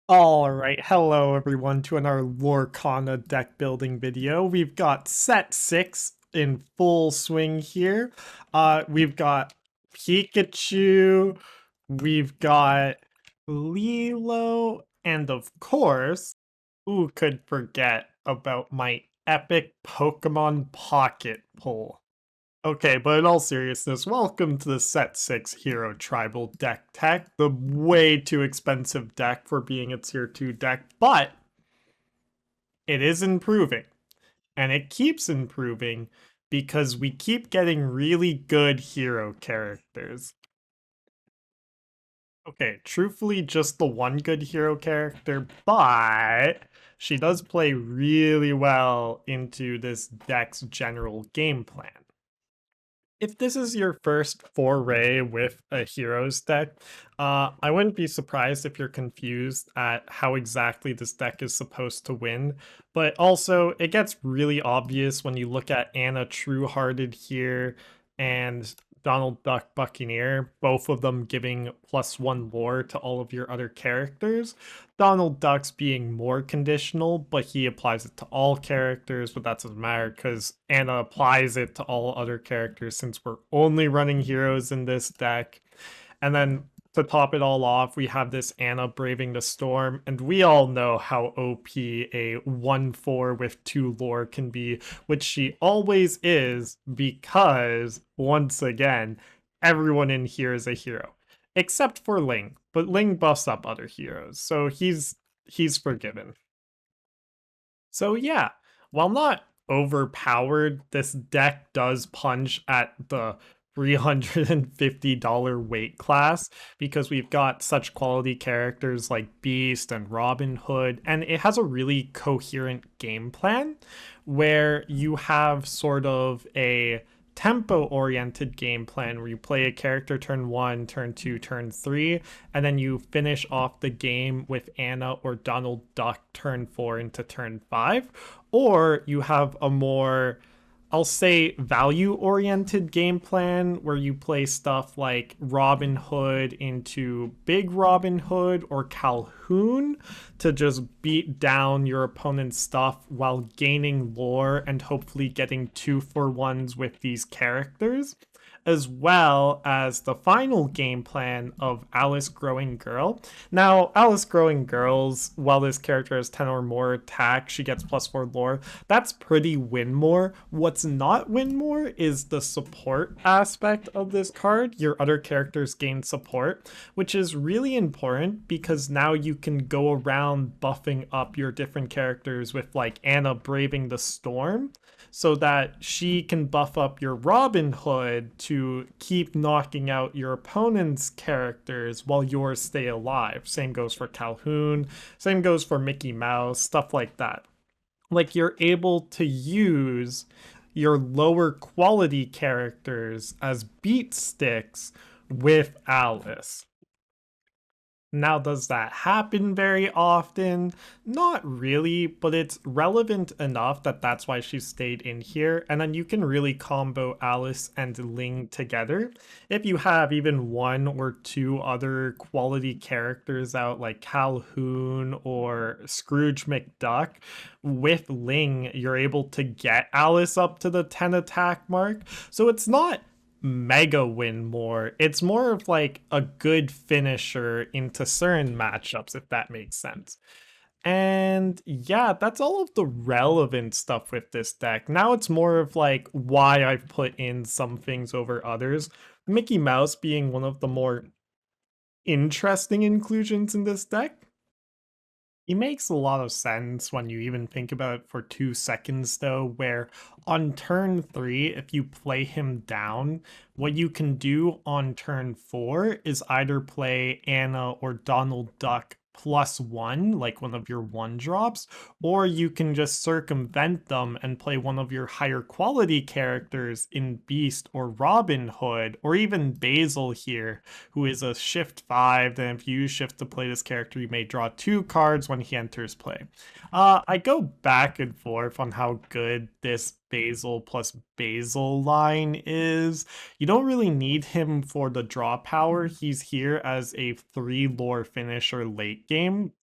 Alright, hello everyone to another Lorcana deck building video. We've got set 6 in full swing here. We've got Pikachu, we've got Lilo, and of course, who could forget about my epic Pokemon Pocket Pull? Okay, but in all seriousness, welcome to the Set 6 Hero Tribal deck tech, the way too expensive deck for being a Tier 2 deck, but it is improving, and it keeps improving because we keep getting really good hero characters. Okay, truthfully, just the one good hero character, but she does play really well into this deck's general game plan. If this is your first foray with a heroes deck, I wouldn't be surprised if you're confused at how exactly this deck is supposed to win. But also, it gets really obvious when you look at Anna Truehearted here and Donald Duck Buccaneer, both of them giving +1 lore to all of your other characters. Donald Duck's being more conditional, but he applies it to all characters, but that doesn't matter because Anna applies it to all other characters since we're only running heroes in this deck. And then to top it all off, we have this Anna braving the storm, and we all know how OP a 1/4 with 2 lore can be, which she always is because, once again, everyone in here is a hero. Except for Ling, but Ling buffs up other heroes, so he's forgiven. So yeah, while not overpowered, this deck does punch at the $350 weight class because we've got such quality characters like Beast and Robin Hood, and it has a really coherent game plan where you have sort of a tempo oriented game plan where you play a character turn 1, turn 2, turn 3, and then you finish off the game with Anna or Donald Duck turn 4 into turn 5. Or you have a more, I'll say, value oriented game plan where you play stuff like Robin Hood into Big Robin Hood or Calhoun to just beat down your opponent's stuff while gaining lore and hopefully getting 2-for-1s with these characters, as well as the final game plan of Alice Growing Girl. Now, Alice Growing Girls, while this character has 10 or more attack, she gets +4 lore. That's pretty win more. What's not win more is the support aspect of this card. Your other characters gain support, which is really important because now you can go around buffing up your different characters with like Anna braving the storm so that she can buff up your Robin Hood to keep knocking out your opponent's characters while yours stay alive. Same goes for Calhoun, same goes for Mickey Mouse, stuff like that. Like you're able to use your lower quality characters as beat sticks with Alice. Now, does that happen very often? Not really, but it's relevant enough that that's why she stayed in here. And then you can really combo Alice and Ling together. If you have even 1 or 2 other quality characters out, like Calhoun or Scrooge McDuck, with Ling, you're able to get Alice up to the 10 attack mark. So it's not mega win more. It's more of like a good finisher into certain matchups, if that makes sense. And yeah, that's all of the relevant stuff with this deck. Now it's more of like why I've put in some things over others. Mickey Mouse being one of the more interesting inclusions in this deck. He makes a lot of sense when you even think about it for 2 seconds, though, where on turn 3, if you play him down, what you can do on turn 4 is either play Anna or Donald Duck +1, like one of your 1-drops, or you can just circumvent them and play one of your higher quality characters in Beast or Robin Hood, or even Basil here, who is a shift 5. Then if you use shift to play this character, you may draw 2 cards when he enters play. I go back and forth on how good this Basil plus Basil line is. You don't really need him for the draw power. He's here as a 3 lore finisher late game.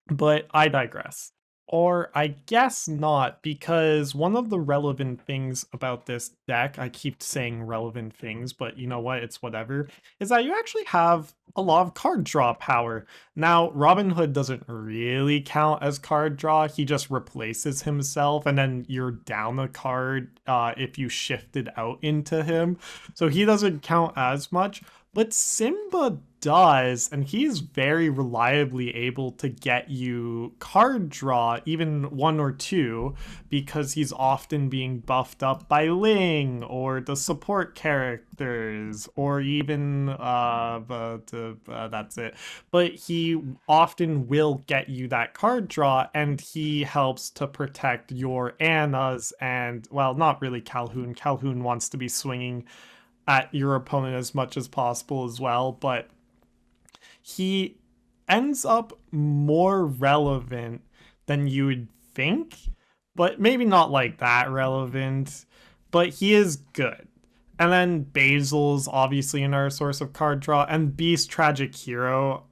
But I digress. Or I guess not, because one of the relevant things about this deck, I keep saying relevant things, but you know what, it's whatever, is that you actually have a lot of card draw power. Now, Robin Hood doesn't really count as card draw, he just replaces himself, and then you're down a card if you shift it out into him. So he doesn't count as much, but Simba does, and he's very reliably able to get you card draw, even one or two, because he's often being buffed up by Ling or the support characters, or even that's it. But he often will get you that card draw, and he helps to protect your Annas and, well, not really Calhoun. Calhoun wants to be swinging at your opponent as much as possible as well, but he ends up more relevant than you would think, but maybe not like that relevant, but he is good. And then Basil's obviously another source of card draw, and Beast Tragic Hero,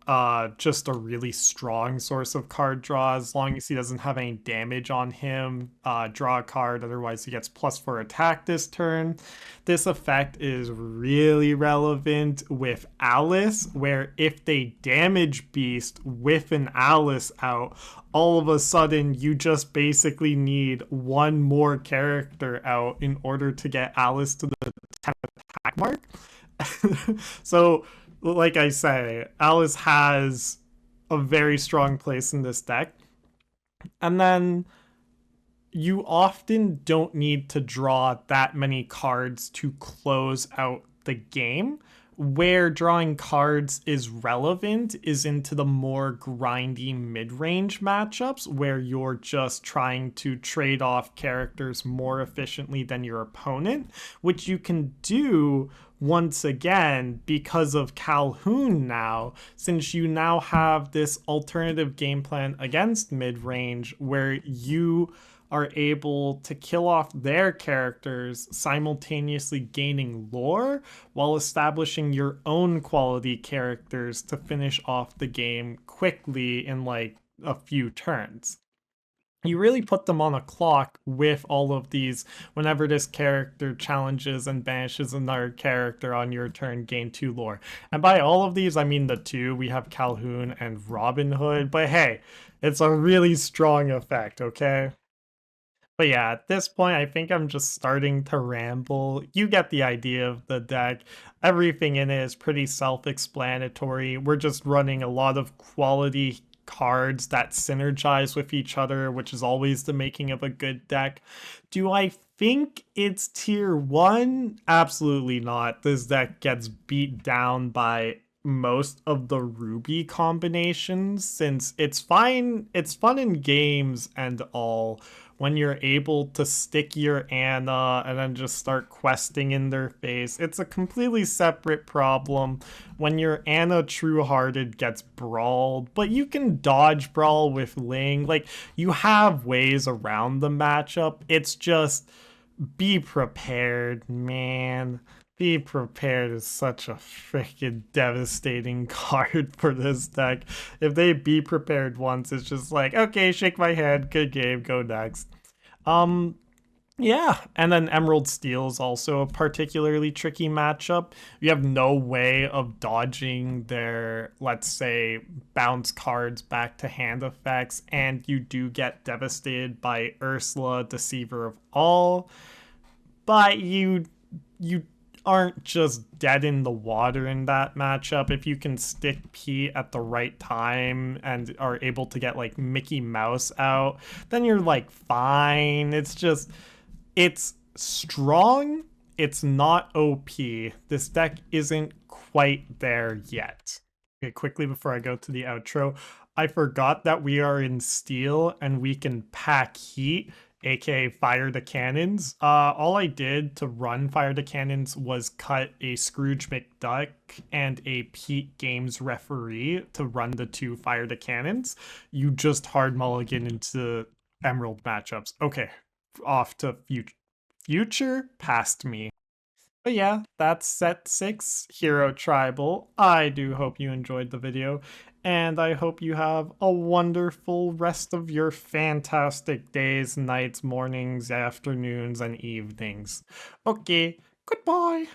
just a really strong source of card draw as long as he doesn't have any damage on him. Draw a card, otherwise he gets +4 attack this turn. This effect is really relevant with Alice, where if they damage Beast with an Alice out, all of a sudden you just basically need one more character out in order to get Alice to the 10 attack mark. So, like I say, Alice has a very strong place in this deck. And then you often don't need to draw that many cards to close out the game. Where drawing cards is relevant is into the more grindy mid-range matchups where you're just trying to trade off characters more efficiently than your opponent, which you can do once again because of Calhoun now, since you now have this alternative game plan against mid-range where you are able to kill off their characters, simultaneously gaining lore while establishing your own quality characters to finish off the game quickly in like a few turns. You really put them on a clock with all of these. Whenever this character challenges and banishes another character on your turn, gain 2 lore. And by all of these, I mean the two. We have Calhoun and Robin Hood, but hey, it's a really strong effect, okay? But yeah, at this point, I think I'm just starting to ramble. You get the idea of the deck. Everything in it is pretty self-explanatory. We're just running a lot of quality cards that synergize with each other, which is always the making of a good deck. Do I think it's tier 1? Absolutely not. This deck gets beat down by most of the Ruby combinations, since it's fine, it's fun in games and all when you're able to stick your Anna and then just start questing in their face. It's a completely separate problem when your Anna Truehearted gets brawled, but you can dodge brawl with Ling. Like, you have ways around the matchup. It's just be prepared, man. Be prepared is such a freaking devastating card for this deck. If they be prepared once, it's just like, okay, shake my head, good game, go next. Um, yeah, and then Emerald Steel is also a particularly tricky matchup. You have no way of dodging their, let's say, bounce cards back to hand effects, and you do get devastated by Ursula, Deceiver of All. But you aren't just dead in the water in that matchup. If you can stick P at the right time and are able to get like Mickey Mouse out, then you're like fine. It's just, it's strong. It's not OP. This deck isn't quite there yet. Okay, quickly before I go to the outro, I forgot that we are in Steel and we can pack heat, aka Fire the Cannons. All I did to run Fire the Cannons was cut a Scrooge McDuck and a Pete Games referee to run the 2 Fire the Cannons. You just hard mulligan into Emerald matchups. Okay, off to future past me. But yeah, that's set 6, Hero Tribal. I do hope you enjoyed the video. and I hope you have a wonderful rest of your fantastic days, nights, mornings, afternoons, and evenings. Okay, goodbye.